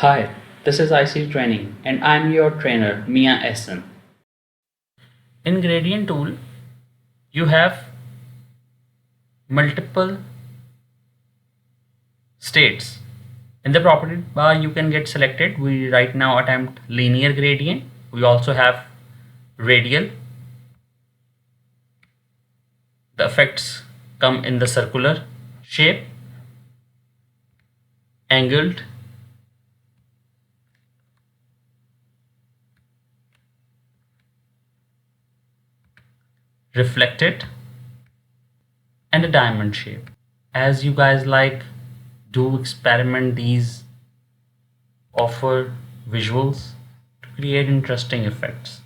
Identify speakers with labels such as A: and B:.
A: Hi, this is ICT Training and I'm your trainer Mian Ahsan. In Gradient tool, you have multiple states. In the property bar, you can get selected. We right now attempt linear gradient. We also have radial. The effects come in the circular shape, angled, reflected, and a diamond shape. As you guys like, do experiment these, offer visuals to create interesting effects.